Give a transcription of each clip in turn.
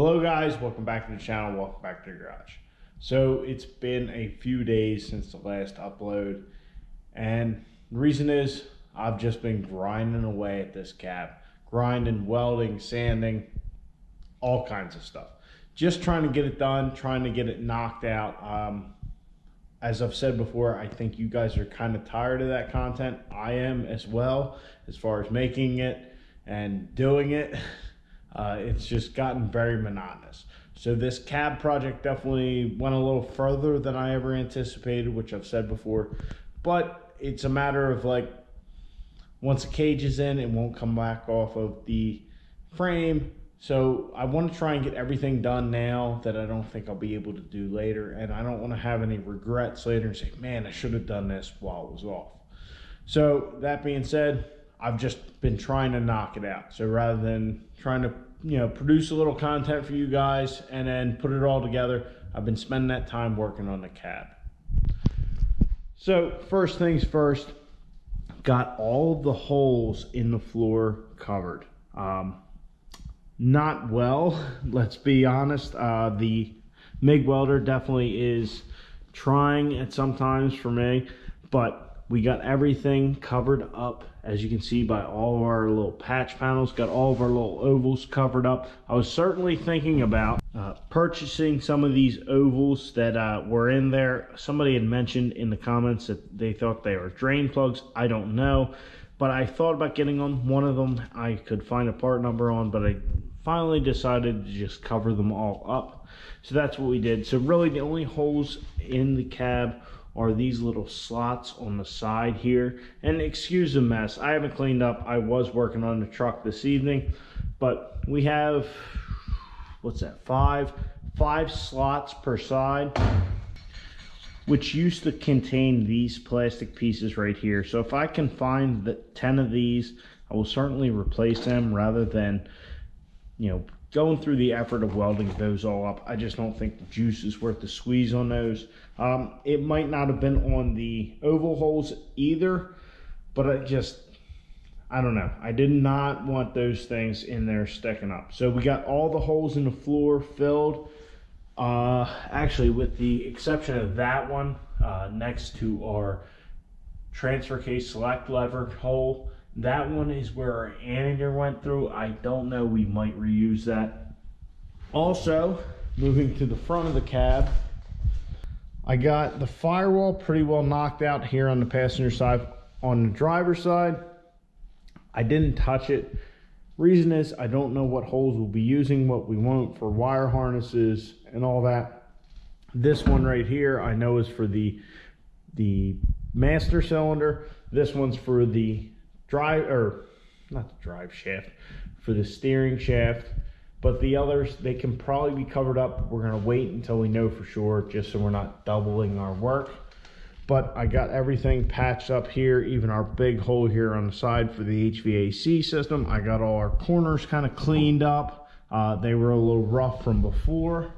Hello guys, welcome back to the channel, welcome back to the garage. So it's been a few days since the last upload, and the reason is I've just been grinding away at this cab. Grinding, welding, sanding, all kinds of stuff. Just trying to get it done, trying to get it knocked out. As I've said before, I think you guys are kind of tired of that content. I am as well, as far as making it and doing it. It's just gotten very monotonous. So this cab project definitely went a little further than I ever anticipated, which I've said before. But it's a matter of, like, once the cage is in, it won't come back off of the frame. So I want to try and get everything done now that I don't think I'll be able to do later. And I don't want to have any regrets later and say, man, I should have done this while it was off. So that being said, I've just been trying to knock it out. So rather than trying to, produce a little content for you guys and then put it all together, I've been spending that time working on the cab. So first things first, got all of the holes in the floor covered. Not well, let's be honest. The MIG welder definitely is trying at sometimes for me, but we got everything covered up, as you can see, by all of our little patch panels. Got all of our little ovals covered up. I was certainly thinking about purchasing some of these ovals that were in there. Somebody had mentioned in the comments that they thought they were drain plugs. I don't know, but I thought about getting on one of them. I could find a part number on, but I finally decided to just cover them all up. So that's what we did. So really the only holes in the cab are these little slots on the side here. And excuse the mess, I haven't cleaned up. I was working on the truck this evening, but we have, what's that, five slots per side, which used to contain these plastic pieces right here. So if I can find the 10 of these, I will certainly replace them rather than, going through the effort of welding those all up. I just don't think the juice is worth the squeeze on those. It might not have been on the oval holes either, but I don't know. I did not want those things in there sticking up. So we got all the holes in the floor filled. Actually, with the exception of that one next to our transfer case select lever hole. That one is where our anteater went through. I don't know, we might reuse that. Also, moving to the front of the cab, I got the firewall pretty well knocked out here on the passenger side. On the driver's side, I didn't touch it. Reason is, I don't know what holes we'll be using, what we want for wire harnesses and all that. This one right here, I know is for the master cylinder. This one's for the not the drive shaft, for the steering shaft. But the others, they can probably be covered up. We're gonna wait until we know for sure, just so we're not doubling our work. But I got everything patched up here, even our big hole here on the side for the HVAC system. I got all our corners kind of cleaned up. They were a little rough from before.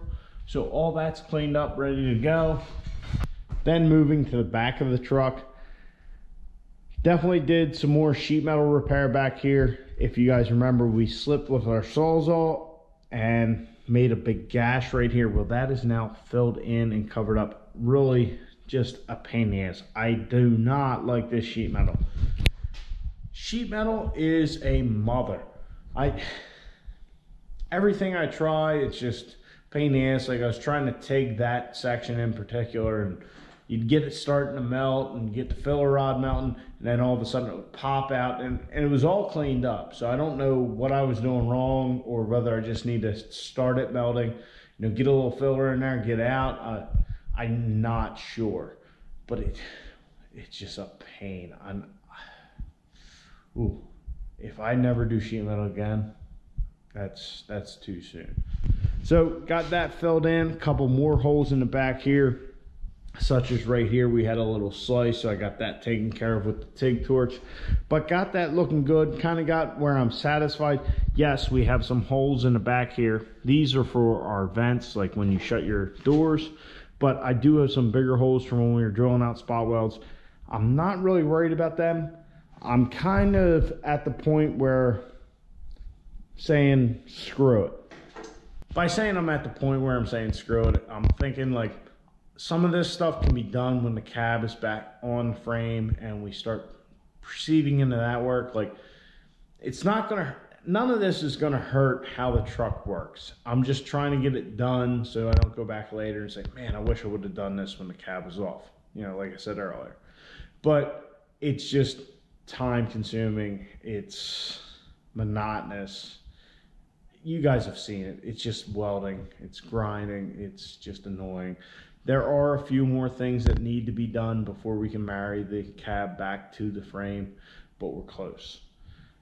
So all that's cleaned up, ready to go. Then moving to the back of the truck, definitely did some more sheet metal repair back here. If you guys remember, we slipped with our Sawzall and made a big gash right here. Well, that is now filled in and covered up. Really just a pain in the ass. I do not like this sheet metal. Sheet metal is a mother. Everything I try, it's just pain in the ass. Like, I was trying to take that section in particular, and you'd get it starting to melt and get the filler rod melting, and then all of a sudden it would pop out, and it was all cleaned up. So I don't know what I was doing wrong, or whether I just need to start it melting, get a little filler in there and get out. I'm not sure, but it's just a pain. If I never do sheet metal again, that's too soon. So got that filled in, a couple more holes in the back here. Such as right here, we had a little slice, so I got that taken care of with the TIG torch. But got that looking good, kind of got where I'm satisfied. Yes, we have some holes in the back here. These are for our vents, like when you shut your doors. But I do have some bigger holes from when we were drilling out spot welds. I'm not really worried about them. I'm kind of at the point where saying, screw it. by saying I'm at the point where I'm saying screw it, I'm thinking like some of this stuff can be done when the cab is back on frame and we start proceeding into that work. Like, it's not gonna, none of this is gonna hurt how the truck works. I'm just trying to get it done so I don't go back later and say, man, I wish I would have done this when the cab was off, you know, like I said earlier. But it's just time consuming, it's monotonous. You guys have seen it. It's just welding, it's grinding, it's just annoying. There are a few more things that need to be done before we can marry the cab back to the frame, but we're close.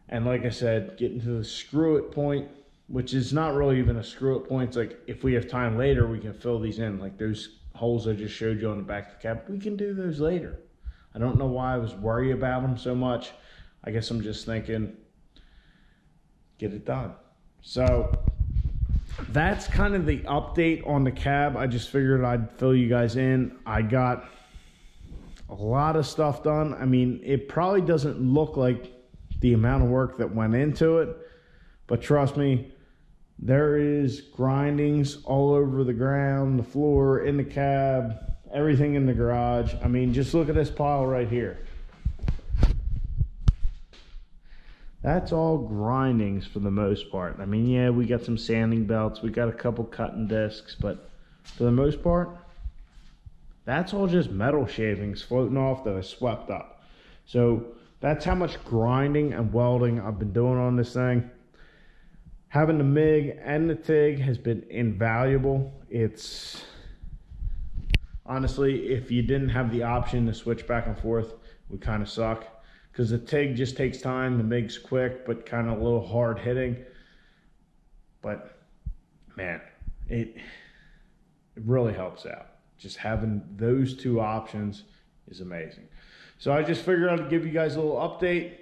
And like I said, getting to the screw it point, which is not really even a screw it point. It's like, if we have time later, we can fill these in. Like those holes I just showed you on the back of the cab, we can do those later. I don't know why I was worried about them so much. I guess I'm just thinking, get it done. So that's kind of the update on the cab. I just figured I'd fill you guys in. I got a lot of stuff done. I mean, it probably doesn't look like the amount of work that went into it, but trust me, there is grindings all over the ground, the floor, in the cab, everything in the garage. I mean, just look at this pile right here. That's all grindings for the most part. I mean, yeah, we got some sanding belts, we got a couple cutting discs, but for the most part, that's all just metal shavings floating off that I swept up. So that's how much grinding and welding I've been doing on this thing. Having the MIG and the TIG has been invaluable. It's honestly, if you didn't have the option to switch back and forth, it would kind of suck. Because the TIG just takes time, the MIG's quick, but kind of a little hard hitting. But man, it really helps out. Just having those two options is amazing. So I just figured I'd give you guys a little update.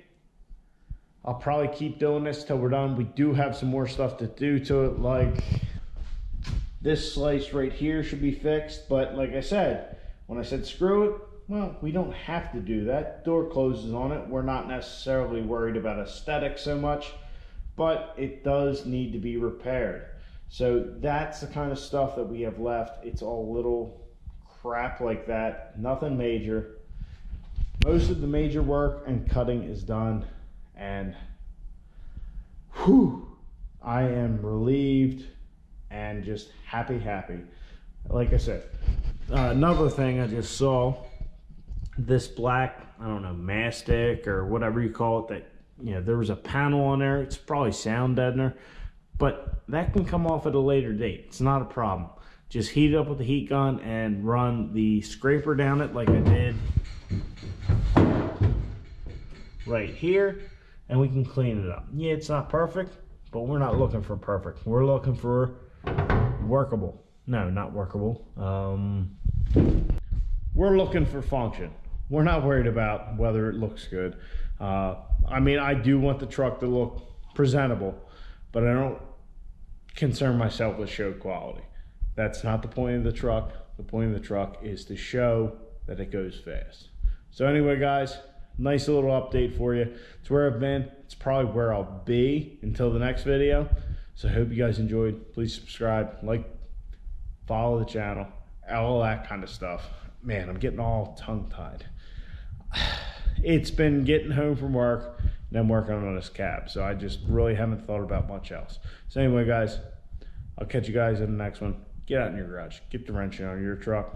I'll probably keep doing this till we're done. We do have some more stuff to do to it, like this slice right here should be fixed. But like I said, when I said screw it, well, we don't have to do that. Door closes on it. We're not necessarily worried about aesthetics so much, but it does need to be repaired. So that's the kind of stuff that we have left. It's all little crap like that, nothing major. Most of the major work and cutting is done, and whew, I am relieved and just happy. Like I said, another thing I just saw, this black, I don't know, mastic or whatever you call it, that, you know, there was a panel on there. It's probably sound deadener, but that can come off at a later date. It's not a problem. Just heat it up with the heat gun and run the scraper down it like I did right here, and we can clean it up. Yeah, it's not perfect, but we're not looking for perfect. We're looking for workable. No, not workable. We're looking for function. We're not worried about whether it looks good. I mean, I do want the truck to look presentable, but I don't concern myself with show quality. That's not the point of the truck. The point of the truck is to show that it goes fast. So anyway, guys, nice little update for you. It's where I've been. It's probably where I'll be until the next video. So I hope you guys enjoyed. Please subscribe, like, follow the channel, all that kind of stuff. Man, I'm getting all tongue-tied. It's been getting home from work and I'm working on this cab, so I just really haven't thought about much else. So anyway, guys, I'll catch you guys in the next one. Get out in your garage, get the wrench out of your truck.